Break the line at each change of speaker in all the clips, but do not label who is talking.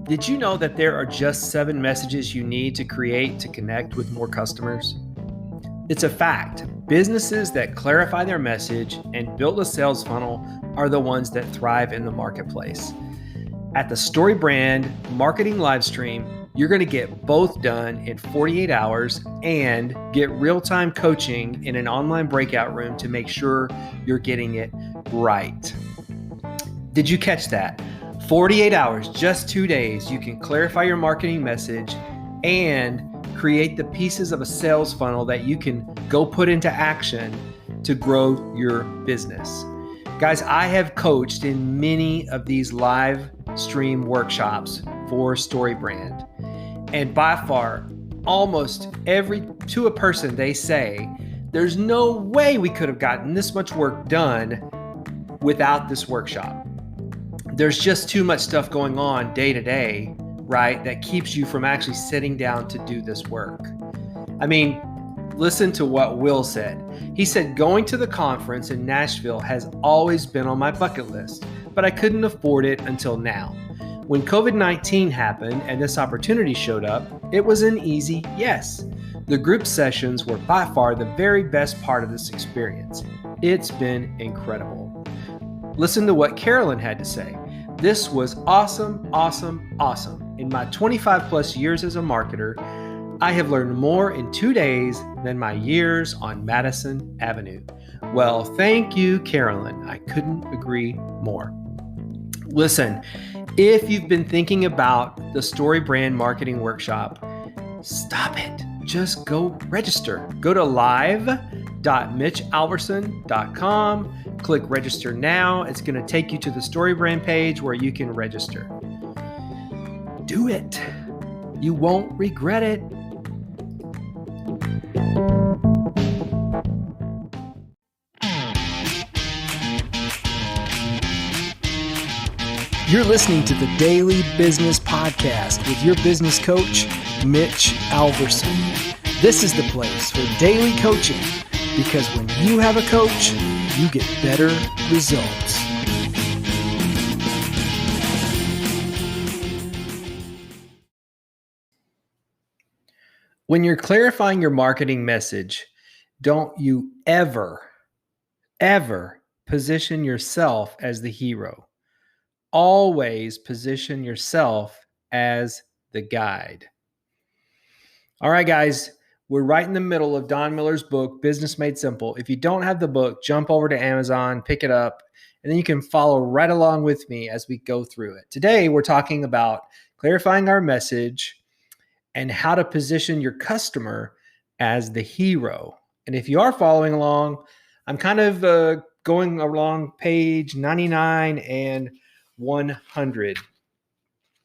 Did you know that there are just 7 messages you need to create to connect with more customers? It's a fact. Businesses that clarify their message and build a sales funnel are the ones that thrive in the marketplace. At the StoryBrand Marketing Livestream, you're going to get both done in 48 hours and get real-time coaching in an online breakout room to make sure you're getting it right. Did you catch that? 48 hours, just 2 days, you can clarify your marketing message and create the pieces of a sales funnel that you can go put into action to grow your business. Guys, I have coached in many of these live stream workshops for StoryBrand. And by far, almost to a person, they say, there's no way we could have gotten this much work done without this workshop. There's just too much stuff going on day to day, right? That keeps you from actually sitting down to do this work. I mean, listen to what Will said. He said, going to the conference in Nashville has always been on my bucket list, but I couldn't afford it until now. When COVID-19 happened and this opportunity showed up, it was an easy yes. The group sessions were by far the very best part of this experience. It's been incredible. Listen to what Carolyn had to say. This was awesome, awesome, awesome. In my 25 plus years as a marketer, I have learned more in 2 days than my years on Madison Avenue. Well, thank you, Carolyn. I couldn't agree more. Listen, if you've been thinking about the StoryBrand Marketing Workshop, stop it. Just go register. Go to live.mitchalverson.com. Click register now. It's going to take you to the StoryBrand page where you can register. Do it. You won't regret it. You're listening to the Daily Business Podcast with your business coach, Mitch Alverson. This is the place for daily coaching because when you have a coach, you get better results. When you're clarifying your marketing message, don't you ever position yourself as the hero. Always position yourself as the guide. All right, guys, we're right in the middle of Don Miller's book, Business Made Simple. If you don't have the book, jump over to Amazon, pick it up, and then you can follow right along with me as we go through it. Today, we're talking about clarifying our message and how to position your customer as the hero. And if you are following along, I'm kind of going along page 99 and 100.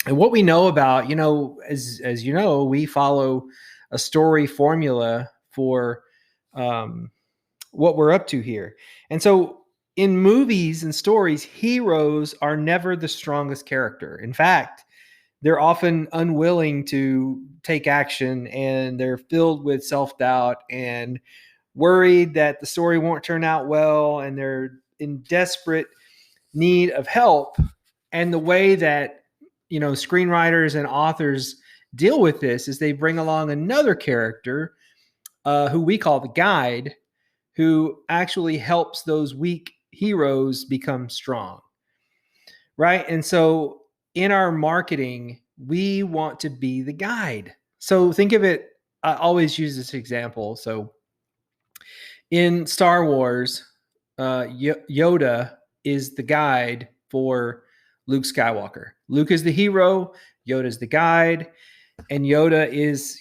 And what we know about, as you know, we follow a story formula for what we're up to here. And so in movies and stories, heroes are never the strongest character. In fact, they're often unwilling to take action and they're filled with self-doubt and worried that the story won't turn out well, and they're in desperate need of help. And the way that, screenwriters and authors deal with this is they bring along another character who we call the guide, who actually helps those weak heroes become strong, right? And so in our marketing, we want to be the guide. So think of it, I always use this example. So in Star Wars, Yoda is the guide for Luke Skywalker. Luke is the hero, Yoda is the guide, and Yoda is,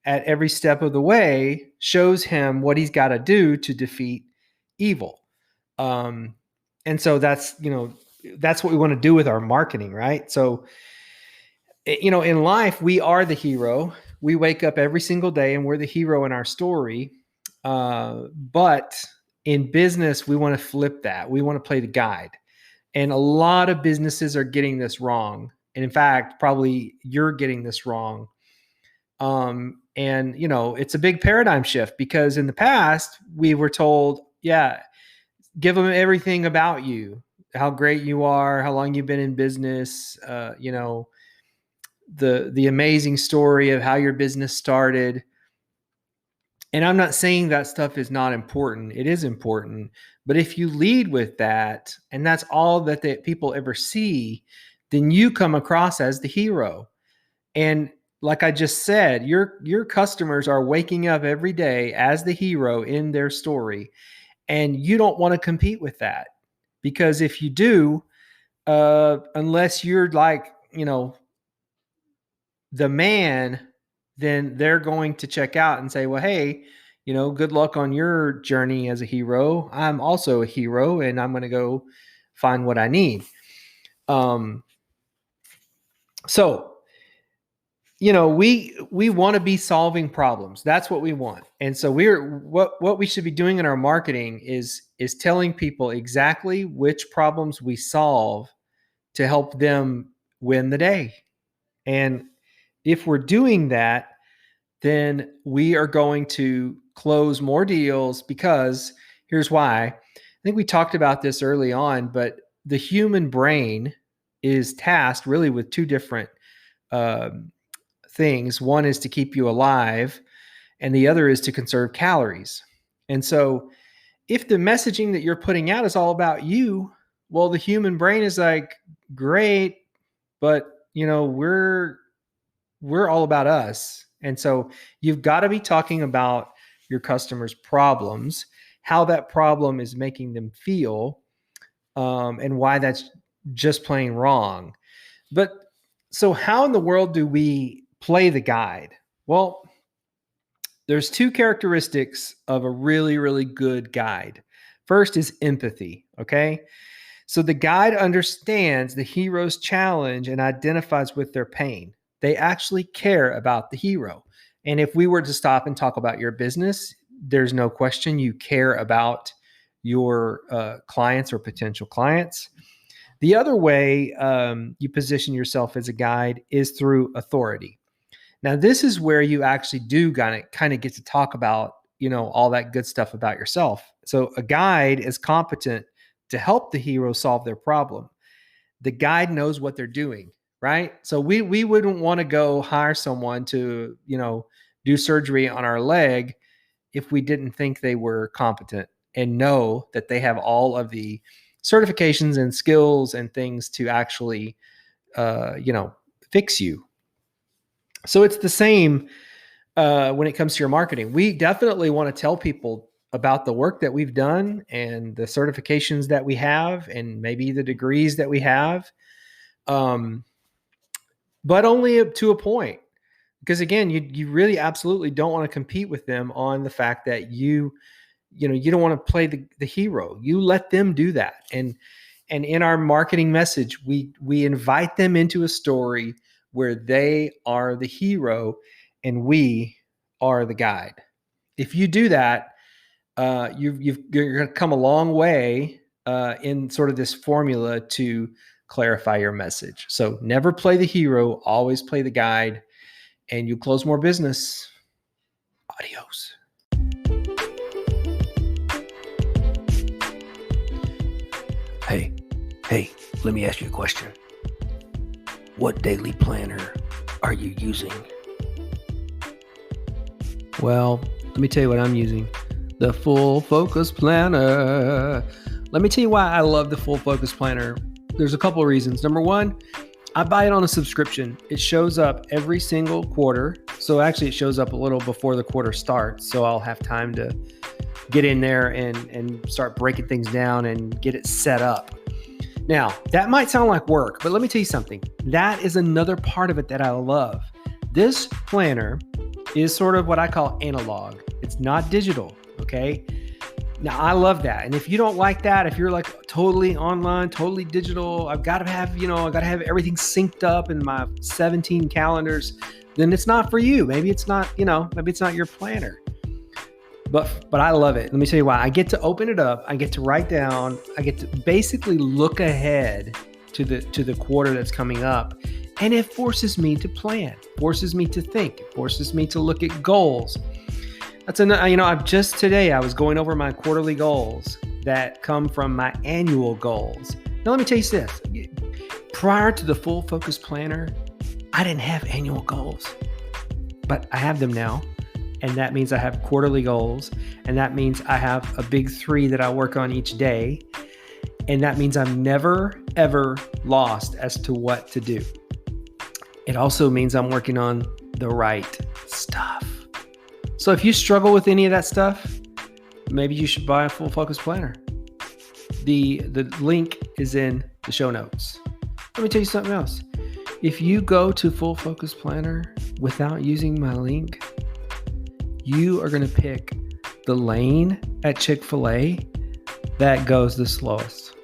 at every step of the way, shows him what he's got to do to defeat evil. And so that's what we want to do with our marketing, right? So, in life, we are the hero. We wake up every single day and we're the hero in our story. But in business, we want to flip that. We want to play the guide. And a lot of businesses are getting this wrong. And in fact, probably you're getting this wrong. And it's a big paradigm shift because in the past we were told, give them everything about you, how great you are, how long you've been in business, the amazing story of how your business started. And I'm not saying that stuff is not important. It is important. But if you lead with that, and that's all that the people ever see, then you come across as the hero. And like I just said, your customers are waking up every day as the hero in their story. And you don't want to compete with that. Because if you do, unless you're like, the man, then they're going to check out and say, well, hey, good luck on your journey as a hero. I'm also a hero and I'm going to go find what I need. So, we want to be solving problems. That's what we want. And so what we should be doing in our marketing is telling people exactly which problems we solve to help them win the day. And if we're doing that, then we are going to close more deals, because here's why. I think we talked about this early on, but the human brain is tasked really with two different things. One is to keep you alive, and the other is to conserve calories. And so if the messaging that you're putting out is all about you, well, the human brain is like, great, but we're all about us. And so you've got to be talking about your customers' problems, how that problem is making them feel, and why that's just plain wrong. But so how in the world do we play the guide? Well, there's two characteristics of a really, really good guide. First is empathy, okay? So the guide understands the hero's challenge and identifies with their pain. They actually care about the hero. And if we were to stop and talk about your business, there's no question you care about your clients or potential clients. The other way you position yourself as a guide is through authority. Now, this is where you actually do kind of get to talk about, all that good stuff about yourself. So a guide is competent to help the hero solve their problem. The guide knows what they're doing, right? So we wouldn't want to go hire someone to, do surgery on our leg if we didn't think they were competent and know that they have all of the certifications and skills and things to actually, fix you. So it's the same when it comes to your marketing. We definitely want to tell people about the work that we've done and the certifications that we have and maybe the degrees that we have, but only up to a point. Because again, you really absolutely don't want to compete with them on the fact that you don't want to play the hero. You let them do that. And in our marketing message, we invite them into a story where they are the hero and we are the guide. If you do that, you're going to come a long way in sort of this formula to clarify your message. So never play the hero, always play the guide, and you close more business. Adios.
Hey, let me ask you a question. What daily planner are you using?
Well, let me tell you what I'm using. The Full Focus Planner. Let me tell you why I love the Full Focus Planner. There's a couple of reasons. Number one, I buy it on a subscription. It shows up every single quarter. So actually it shows up a little before the quarter starts. So I'll have time to get in there and start breaking things down and get it set up. Now, that might sound like work, but let me tell you something. That is another part of it that I love. This planner is sort of what I call analog. It's not digital, okay? Now, I love that. And if you don't like that, if you're like totally online, totally digital, I've got to have everything synced up in my 17 calendars, then it's not for you. Maybe it's not your planner. But I love it. Let me tell you why. I get to open it up. I get to write down. I get to basically look ahead to the quarter that's coming up. And it forces me to plan, forces me to think, forces me to look at goals. Today I was going over my quarterly goals that come from my annual goals. Now let me tell you this. Prior to the Full Focus Planner, I didn't have annual goals, but I have them now. And that means I have quarterly goals. And that means I have a big 3 that I work on each day. And that means I'm never, ever lost as to what to do. It also means I'm working on the right stuff. So if you struggle with any of that stuff, maybe you should buy a full focus planner. The link is in the show notes. Let me tell you something else. If you go to Full Focus Planner without using my link, you are going to pick the lane at Chick-fil-A that goes the slowest.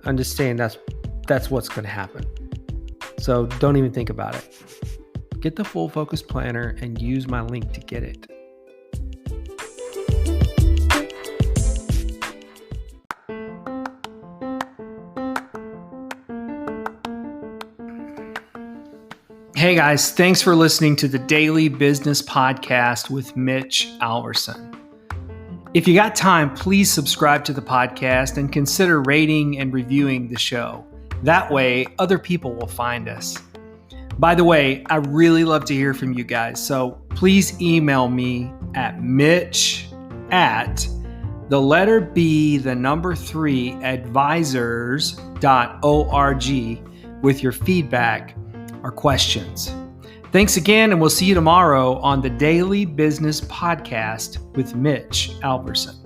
Understand that's what's going to happen. So don't even think about it. Get the Full Focus Planner and use my link to get it. Hey guys, thanks for listening to the Daily Business Podcast with Mitch Alverson. If you got time, please subscribe to the podcast and consider rating and reviewing the show. That way, other people will find us. By the way, I really love to hear from you guys, so please email me at mitch@3advisors.org with your feedback or questions. Thanks again, and we'll see you tomorrow on the Daily Business Podcast with Mitch Alverson.